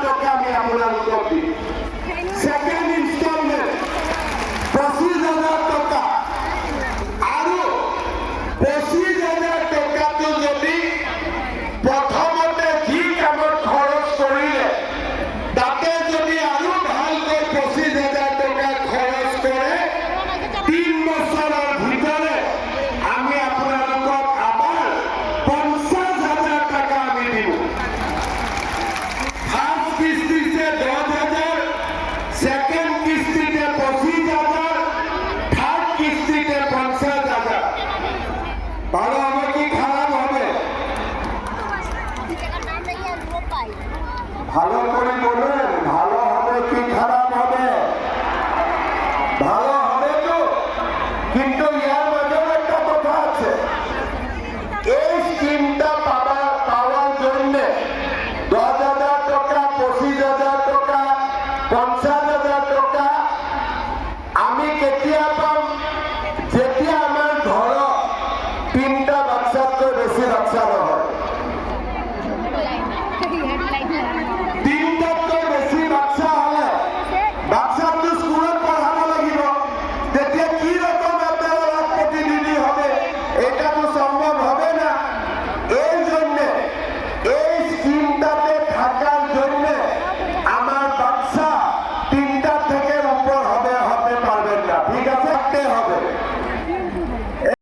টকা আমি আপোনালোকক দিম। সেকেন্ড ইনস্টলমেন্ট 25,000 টকা আৰু 25,000 টকাটো যদি প্ৰথমতে যি কামত খৰচ কৰিলে তাতে যদি আৰু ভালকৈ 25,000 টকা খৰচ কৰে 3 বছৰৰ ভিতৰত আমি আপোনালোকক আবার 50,000 টাকা আমি দিব। ফার্স্ট কিস্তিতে 10,000, সেকেন্ড কিস্তিতে 25,000, থার্ড কিস্তিতে 50,000। ভালো হবে কি খারাপ হবে? ভালো করে বলো।